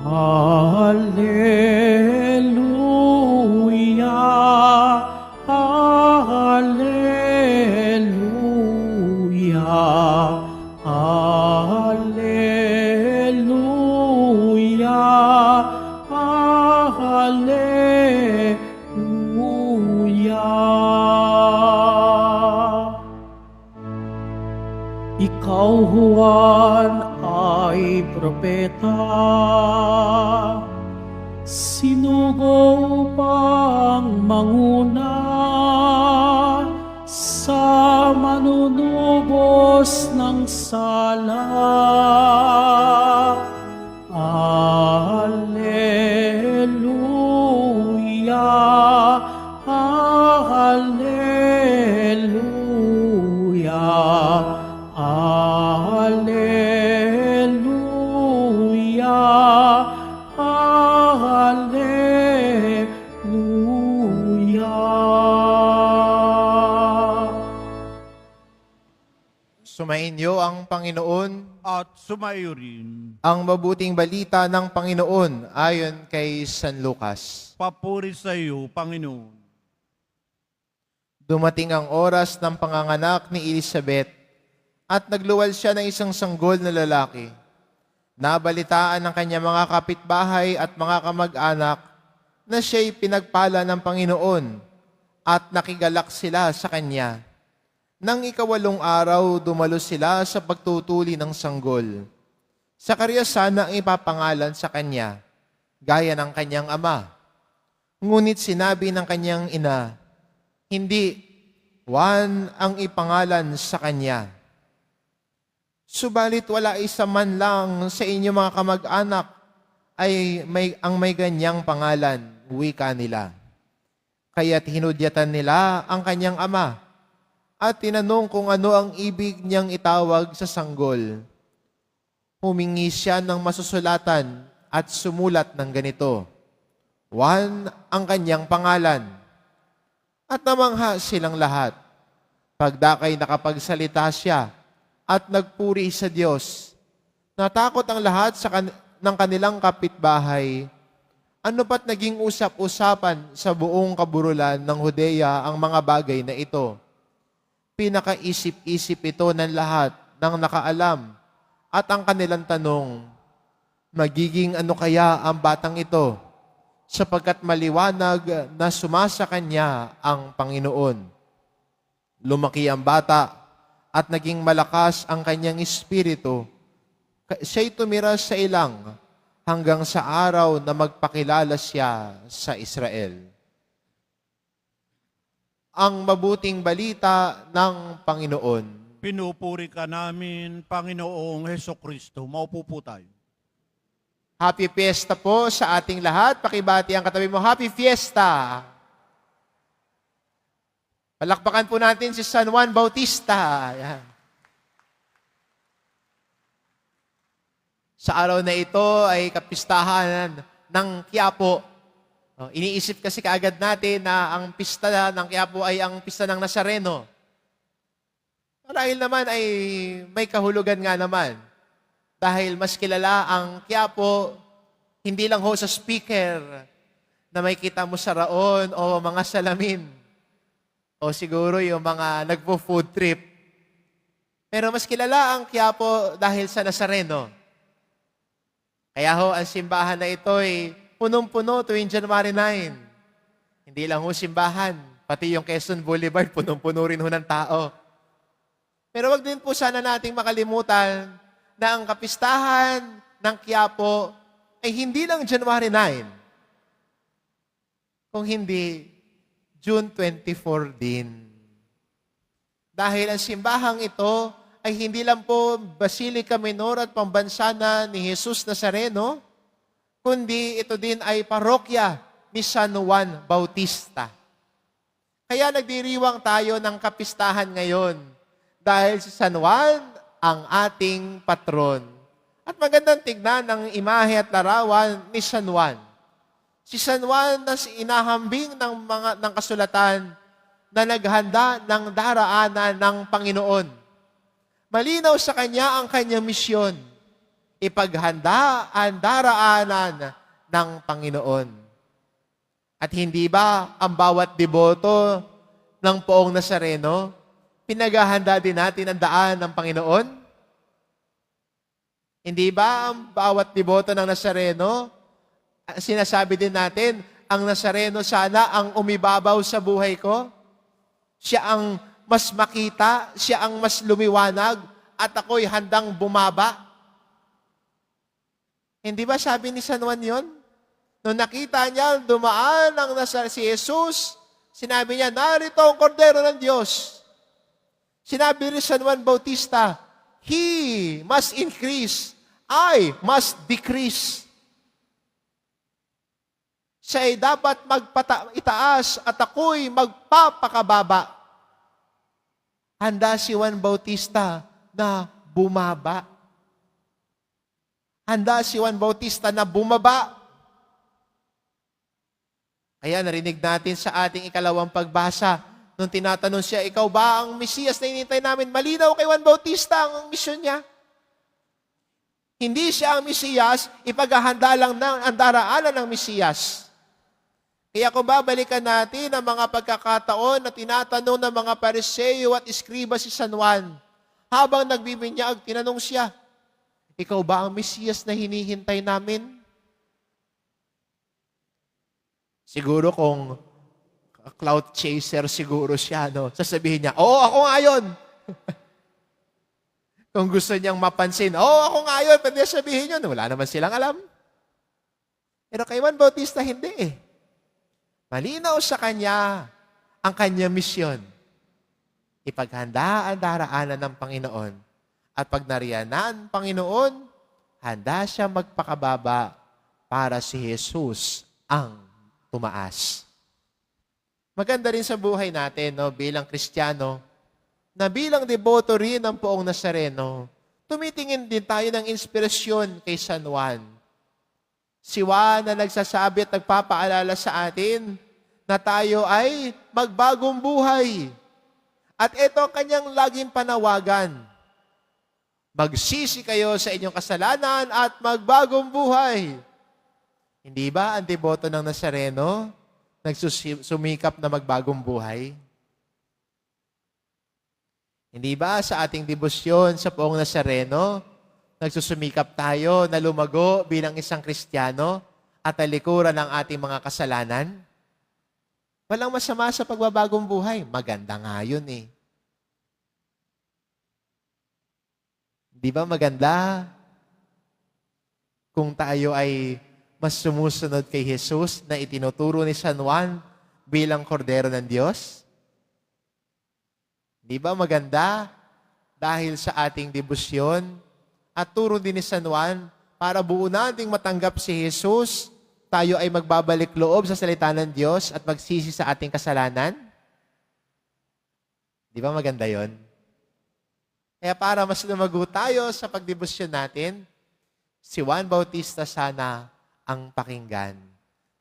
Alleluia, Alleluia, Alleluia, Alleluia. Ikaw, Juan, ay propeta, sinugo pang manguna sa manunubos ng sala. Alleluia, Alleluia, Alleluia, Alleluia. Sumainyo ang Panginoon, at sumayo rin. ang mabuting balita ng Panginoon ayon kay San Lucas. Papuri sa iyo, Panginoon. Dumating ang oras ng panganganak ni Elizabeth at nagluwal siya ng isang sanggol na lalaki. Nabalitaan ng kanyang mga kapitbahay at mga kamag-anak na siya'y pinagpala ng Panginoon at nakigalak sila sa kanya. Nang ikawalong araw, dumalo sila sa pagtutuli ng sanggol. Sakariasan ang ipapangalan sa kanya, gaya ng kanyang ama. Ngunit sinabi ng kanyang ina, hindi, Juan ang ipangalan sa kanya. Subalit wala isa man lang sa inyo mga kamag-anak ay may ganyang pangalan, wika nila. Kaya't hinudyatan nila ang kanyang ama at tinanong kung ano ang ibig niyang itawag sa sanggol. Humingi siya ng masusulatan at sumulat ng ganito, Juan ang kanyang pangalan. At namangha silang lahat. Pagdakay nakapagsalita siya at nagpuri sa Diyos. Natakot ang lahat ng kanilang kapitbahay. Ano pa't naging usap-usapan sa buong kaburulan ng Judea ang mga bagay na ito? Pinakaisip-isip ito ng lahat ng nakaalam at ang kanilang tanong, magiging ano kaya ang batang ito? Sapagkat maliwanag na sumasa kanya ang Panginoon. Lumaki ang bata at naging malakas ang kanyang espiritu. Siya'y tumira sa ilang hanggang sa araw na magpakilala siya sa Israel. Ang mabuting balita ng Panginoon. Pinupuri ka namin, Panginoong Hesukristo. Maupo po tayo. Happy Fiesta po sa ating lahat. Pakibati ang katabi mo, Happy Fiesta! Palakpakan po natin si San Juan Bautista. Yan. Sa araw na ito ay kapistahan ng Quiapo. Iniisip kasi kaagad natin na ang pista ng Quiapo ay ang pista ng Nazareno. Marahil naman ay may kahulugan nga naman. Dahil mas kilala ang Quiapo, hindi lang ho sa speaker na may kita mo sa raon o mga salamin. O siguro yung mga nagpo-food trip. Pero mas kilala ang Quiapo dahil sa Nazareno. Kaya ho, ang simbahan na ito ay punong-puno tuwing January 9. Hindi lang ho simbahan, pati yung Quezon Boulevard, punong-puno rin ho ng tao. Pero wag din po sana nating makalimutan na ang kapistahan ng Quiapo ay hindi lang January 9, kung hindi June 24 din. Dahil ang simbahang ito ay hindi lang po Basilica Minor at pambansana ni Jesus Nazareno, kundi ito din ay parokya ni San Juan Bautista. Kaya nagdiriwang tayo ng kapistahan ngayon dahil si San Juan ang ating patron. At magandang tignan ang imahe at larawan ni San Juan. Si San Juan na inahambing ng kasulatan na naghanda ng daraanan ng Panginoon. Malinaw sa kanya ang kanyang misyon. ipaghanda ang daraanan ng Panginoon. At hindi ba ang bawat deboto ng Poong Nazareno, pinaghahanda din natin ang daan ng Panginoon? Hindi ba ang bawat deboto ng Nazareno, sinasabi din natin, ang Nazareno sana ang umibabaw sa buhay ko? Siya ang mas makita, siya ang mas lumiwanag, at ako'y handang bumaba? Hindi ba sabi ni San Juan yun? Nung nakita niya, dumaan ang si Jesus, sinabi niya, narito ang kordero ng Diyos. Sinabi ni San Juan Bautista, He must increase, I must decrease. Siya ay dapat itaas at ako'y magpapakababa. Handa si Juan Bautista na bumaba. Handa si Juan Bautista na bumaba. Kaya narinig natin sa ating ikalawang pagbasa, nung tinatanong siya, ikaw ba ang Mesiyas na inintay namin? Malinaw kay Juan Bautista ang misyon niya. Hindi siya ang Mesiyas, ipaghahanda lang ang daraanan ng Mesiyas. Kaya kung babalikan natin ang mga pagkakataon na tinatanong ng mga Pariseo at Iskriba si San Juan, habang nagbibinyag, tinanong siya, ikaw ba ang Mesiyas na hinihintay namin? Siguro kung cloud chaser siguro siya, no? Sasabihin niya, oo, ako nga yun. Kung gusto niyang mapansin, oo, ako nga yun, pwede sabihin yun. Wala naman silang alam. Pero kay Juan Bautista, hindi eh. Malinaw sa kanya ang kanyang misyon. Ipaghanda ang daraanan ng Panginoon. At pag nariyanan ng Panginoon, handa siya magpakababa para si Jesus ang tumaas. Maganda rin sa buhay natin, no, bilang Kristiyano, na bilang deboto rin ng Poong Nazareno, tumitingin din tayo ng inspirasyon kay San Juan. Si Juan na nagsasabi at nagpapaalala sa atin na tayo ay magbagong buhay. At ito ang kanyang laging panawagan. Magsisi kayo sa inyong kasalanan at magbagong buhay. Hindi ba ang deboto ng Nazareno nagsusumikap na magbagong buhay? Hindi ba sa ating debosyon sa Poong Nazareno, nagsusumikap tayo na lumago bilang isang Kristiyano at talikuran ng ating mga kasalanan? Walang masama sa pagbabagong buhay. Maganda nga yun eh. Di ba maganda kung tayo ay mas sumusunod kay Jesus na itinuturo ni San Juan bilang kordero ng Diyos? Di ba maganda dahil sa ating debosyon at turo din ni San Juan para buo nating matanggap si Jesus, tayo ay magbabalik loob sa salita ng Diyos at magsisi sa ating kasalanan? Di ba maganda yon? Kaya para mas lumago tayo sa pagdebosyon natin, si Juan Bautista sana ang pakinggan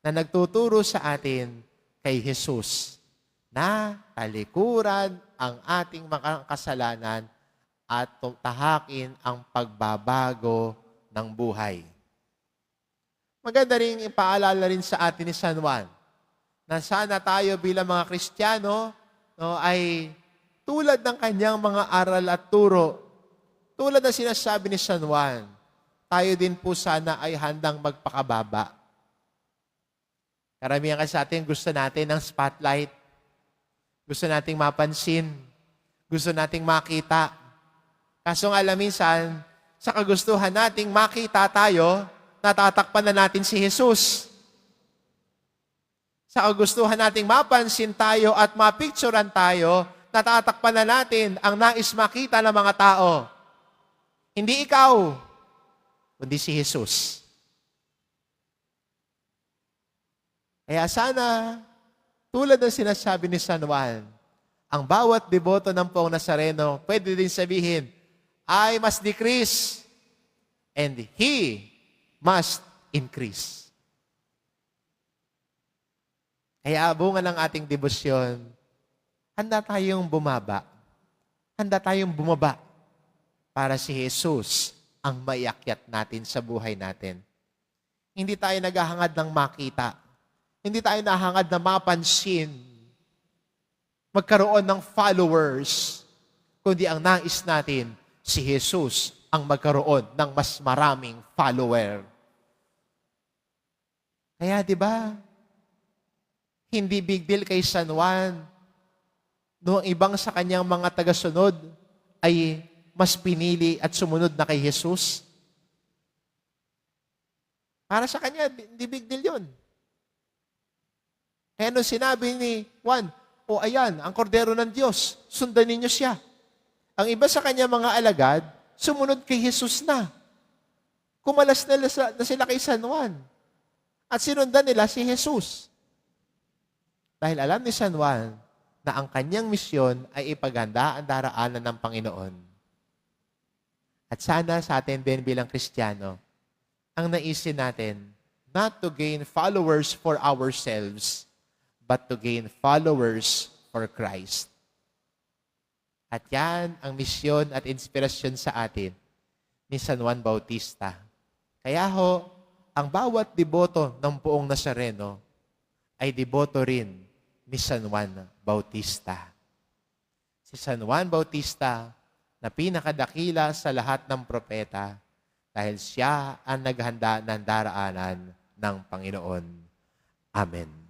na nagtuturo sa atin kay Jesus na talikuran ang ating mga kasalanan at tahakin ang pagbabago ng buhay. Maganda rin ipaalala rin sa atin ni San Juan na sana tayo bilang mga Kristiyano ay tulad ng kanyang mga aral at turo, tulad ng sinasabi ni San Juan, tayo din po sana ay handang magpakababa. Karamihan kasi sa atin gusto natin ng spotlight, gusto nating mapansin, gusto nating makita. Kaso nga minsan, sa kagustuhan nating makita tayo, natatakpan na natin si Jesus. Sa kagustuhan nating mapansin tayo at mapicturean tayo, natatakpan na natin ang nais makita ng mga tao. Hindi ikaw, kundi si Jesus. Kaya sana, tulad ng sinasabi ni San Juan, ang bawat deboto ng Poong Nazareno, pwede din sabihin, I must decrease and He must increase. Kaya bunga ng ating debosyon, handa tayong bumaba. Handa tayong bumaba para si Jesus ang maiakyat natin sa buhay natin. Hindi tayo naghahangad ng makita. Hindi tayo nahangad na mapansin, magkaroon ng followers, kundi ang nais natin, si Jesus ang magkaroon ng mas maraming follower. Kaya di ba, hindi big deal kay San Juan, no ang ibang sa kanyang mga tagasunod ay mas pinili at sumunod na kay Jesus. Para sa kanya, hindi big deal yun. Kaya nung sinabi ni Juan, o ayan, ang kordero ng Diyos, sundan ninyo siya. Ang iba sa kanya mga alagad, sumunod kay Jesus na. Kumalas na sila kay San Juan. At sinundan nila si Jesus. Dahil alam ni San Juan na ang kanyang misyon ay ipaganda ang daraanan ng Panginoon. At sana sa atin din bilang Kristiyano, ang naisin natin, not to gain followers for ourselves, but to gain followers for Christ. At yan ang misyon at inspirasyon sa atin ni San Juan Bautista. Kaya ho, ang bawat deboto ng buong Nazareno ay deboto rin ni San Juan Bautista. Si San Juan Bautista na pinakadakila sa lahat ng propeta dahil siya ang naghanda ng daraanan ng Panginoon. Amen.